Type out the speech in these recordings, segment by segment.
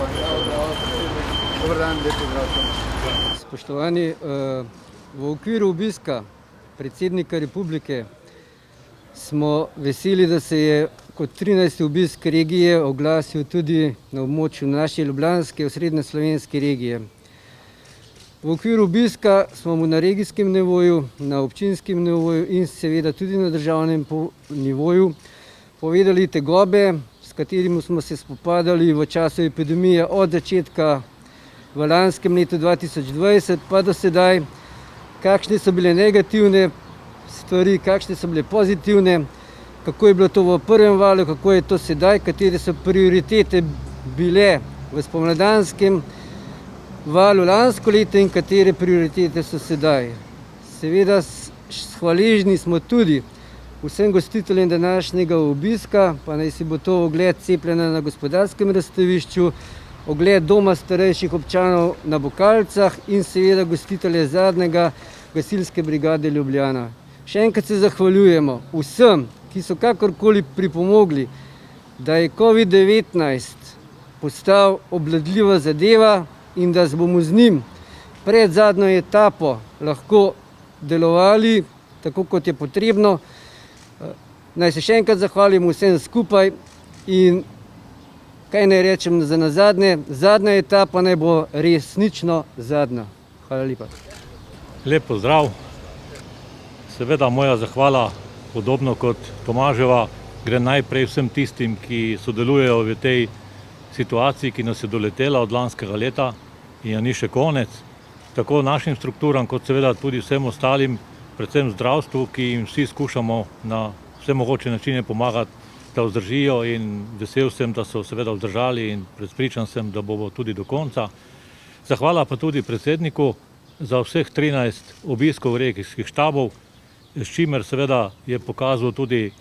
Dober dan, lep pozdrav. Spoštovani, v okviru obiska predsednika republike smo veseli, da se je kot 13. obisk regije oglasil tudi na območju naše ljubljanske osrednje slovenske regije. V okviru obiska smo mu na regijskem nivoju, na občinskem nivoju in seveda tudi na državnem nivoju povedali tegobe, s katerimi smo se spopadali v času epidemije od začetka v lanskem letu 2020 pa do sedaj, kakšne so bile negativne stvari, kakšne so bile pozitivne, kako je bilo to v prvem valu, kako je to sedaj, katere so prioritete bile v spomladanskem valu lansko leto in katere prioritete so sedaj. Seveda hvaležni smo tudi vsem gostiteljem današnjega obiska, pa naj si bo to ogled cepljenja na Gospodarskem razstavišču, ogled doma starejših občanov na Bokalcah in seveda gostitelje zadnjega gasilske brigade Ljubljana. Še enkrat se zahvaljujemo vsem, ki so kakorkoli pripomogli, da je COVID-19 postal obvladljiva zadeva in da bomo z njim pred zadnjo etapo lahko delovali tako, kot je potrebno. Naj se še enkrat zahvalim vsem skupaj in kaj naj rečem za nazadnje, zadnja etapa naj bo resnično zadnja. Hvala lepa. Lep pozdrav. Seveda moja zahvala, podobno kot Tomaževa, gre najprej vsem tistim, ki sodelujejo v tej situaciji, ki nas je doletela od lanskega leta in ni še konec. Tako našim strukturam, kot seveda tudi vsem ostalim, predvsem zdravstvu, ki jim vsi skušamo na vse mogoče načine pomagati, da vzdržijo in vesel sem, da so seveda vzdržali in prepričan sem, da bo tudi do konca. Zahvala pa tudi predsedniku za vseh 13 obiskov regijskih štabov, s čimer seveda je pokazal tudi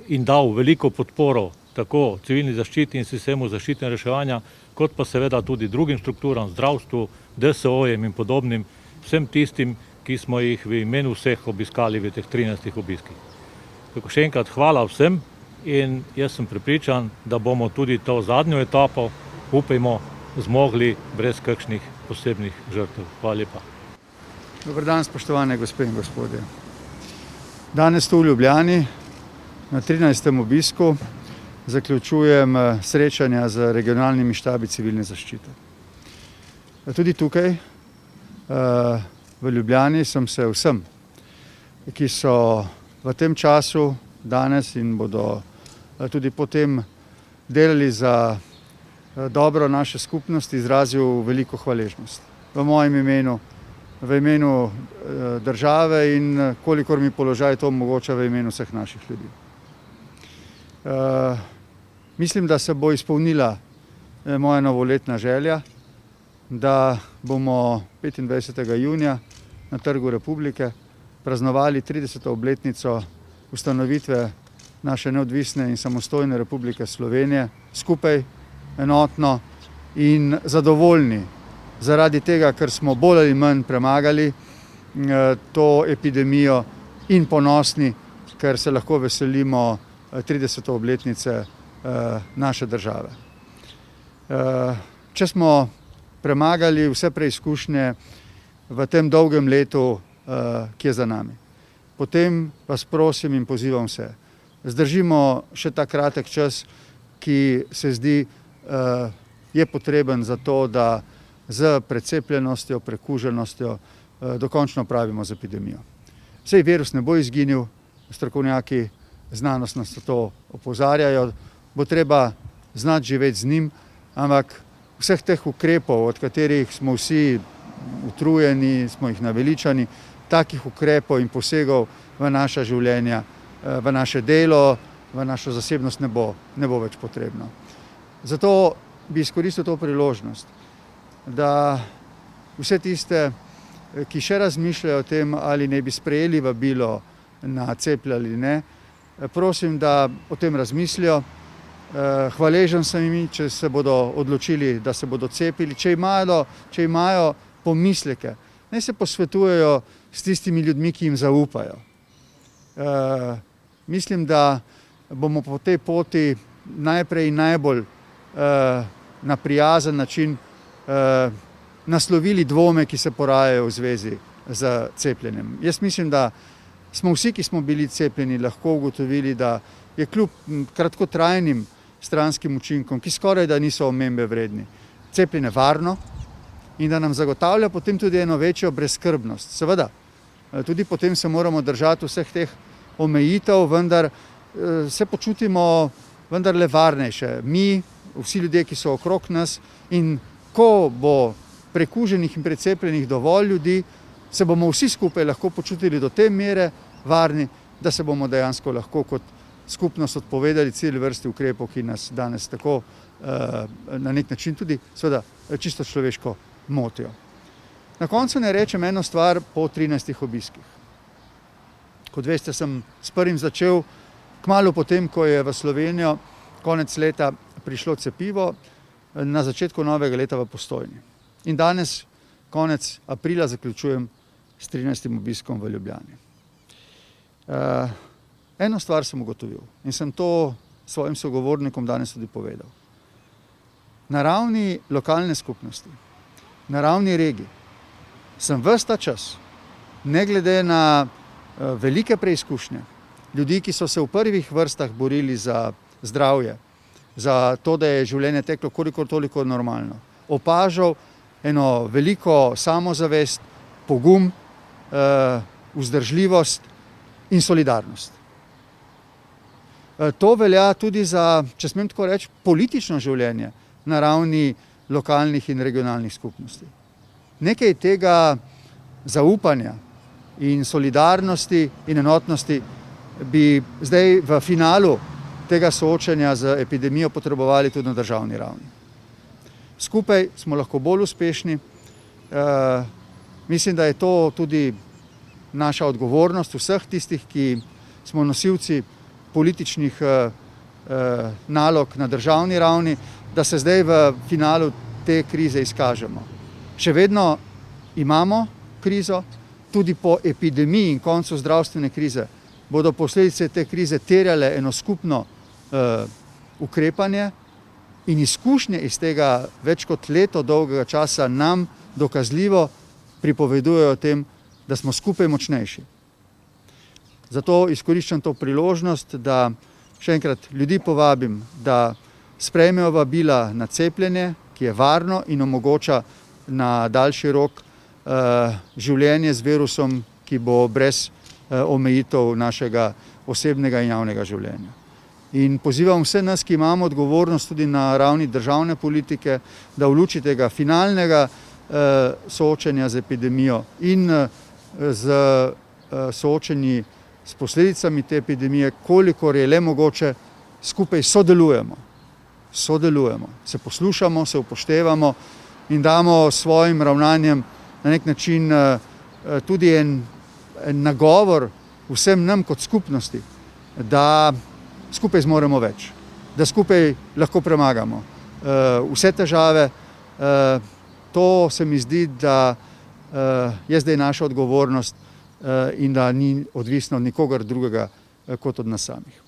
in dal veliko podporo tako civilni zaščiti in sistemu zaščite in reševanja, kot pa seveda tudi drugim strukturam, zdravstvu, DSO-jem in podobnim, vsem tistim, ki smo jih v imenu vseh obiskali v teh 13 obiskih. Tako še enkrat hvala vsem in jaz sem prepričan, da bomo tudi to zadnjo etapo, upajmo, zmogli brez kakšnih posebnih žrtev. Hvala lepa. Dober dan, spoštovane gospe in gospodje. Danes tu v Ljubljani na 13. obisku zaključujem srečanja z regionalnimi štabi civilne zaščite. Tudi tukaj v Ljubljani sem se vsem, ki so v tem času danes in bodo tudi potem delali za dobro naše skupnosti, izrazil veliko hvaležnost. V mojem imenu, v imenu države in kolikor mi položaj to omogoča, v imenu vseh naših ljudi. Mislim, da se bo izpolnila moja novoletna želja, da bomo 25. junija na Trgu Republike praznovali 30. obletnico ustanovitve naše neodvisne in samostojne Republike Slovenije, skupaj, enotno in zadovoljni zaradi tega, ker smo bolj ali manj premagali to epidemijo in ponosni, ker se lahko veselimo 30. obletnice naše države. Če smo premagali vse preizkušnje v tem dolgem letu, ki je za nami, potem vas prosim in pozivam vse, zdržimo še ta kratek čas, ki se zdi je potreben za to, da z precepljenostjo, prekuženostjo dokončno pravimo z epidemijo. Saj virus ne bo izginil, strokovnjaki, znanost nas to opozarjajo, bo treba znati živeti z njim, ampak vseh teh ukrepov, od katerih smo vsi utrujeni, smo jih naveličani, takih ukrepov in posegov v naša življenja, v naše delo, v našo zasebnost ne bo več potrebno. Zato bi izkoristil to priložnost, da vse tiste, ki še razmišljajo o tem, ali ne bi sprejeli vabilo na cepljenje ali ne, prosim, da o tem razmislijo. Hvaležen sem jim, če se bodo odločili, da se bodo cepili, če imajo pomisleke, naj se posvetujejo s tistimi ljudmi, ki jim zaupajo. Mislim, da bomo po tej poti najprej in najbolj na prijazen način naslovili dvome, ki se porajajo v zvezi z cepljenjem. Jaz mislim, da smo vsi, ki smo bili cepljeni, lahko ugotovili, da je kljub kratkotrajnim stranskim učinkom, ki skoraj da niso omembe vredni, cepljenje varno in da nam zagotavlja potem tudi eno večjo brezskrbnost. Seveda, tudi potem se moramo držati vseh teh omejitev, vendar se počutimo vendarle varnejše. Mi, vsi ljudje, ki so okrog nas, in ko bo prekuženih in precepljenih dovolj ljudi, se bomo vsi skupaj lahko počutili do te mere varni, da se bomo dejansko lahko kot skupnost odpovedali celi vrsti ukrepov, ki nas danes tako na nek način tudi seveda čisto človeško motijo. Na koncu ne rečem eno stvar po 13 obiskih. Kot veste, sem s prvim začel kmalu potem, ko je v Slovenijo konec leta prišlo cepivo, na začetku novega leta v Postojni. In danes, konec aprila, zaključujem s 13. obiskom v Ljubljani. Eno stvar sem ugotovil in sem to svojim sogovornikom danes tudi povedal. Na ravni lokalne skupnosti, na ravni regij, sem ves ta čas, ne glede na velike preizkušnje, ljudi, ki so se v prvih vrstah borili za zdravje, za to, da je življenje teklo kolikor toliko normalno, opažal eno veliko samozavest, pogum, vzdržljivost in solidarnost. To velja tudi za, če smem tako reči, politično življenje na ravni lokalnih in regionalnih skupnosti. Nekaj tega zaupanja in solidarnosti in enotnosti bi zdaj v finalu tega soočanja z epidemijo potrebovali tudi na državni ravni. Skupaj smo lahko bolj uspešni. Mislim, da je to tudi naša odgovornost vseh tistih, ki smo nosilci političnih nalog na državni ravni, da se zdaj v finalu te krize izkažemo. Še vedno imamo krizo, tudi po epidemiji in koncu zdravstvene krize bodo posledice te krize terjale eno skupno ukrepanje in izkušnje iz tega več kot leto dolgega časa nam dokazljivo pripovedujejo o tem, da smo skupaj močnejši. Zato izkoriščam to priložnost, da še enkrat ljudi povabim, da sprejmejo vabila na cepljenje, ki je varno in omogoča na daljši rok življenje z virusom, ki bo brez omejitev našega osebnega in javnega življenja. In pozivam vse nas, ki imamo odgovornost tudi na ravni državne politike, da v luči tega finalnega soočenja z epidemijo in z soočenji s posledicami te epidemije, kolikor je le mogoče, skupaj sodelujemo, se poslušamo, se upoštevamo in damo svojim ravnanjem na nek način tudi en nagovor vsem nam kot skupnosti, da skupaj zmoremo več, da skupaj lahko premagamo vse težave. To se mi zdi, da je zdaj naša odgovornost in da ni odvisno od nikogar drugega kot od nas samih.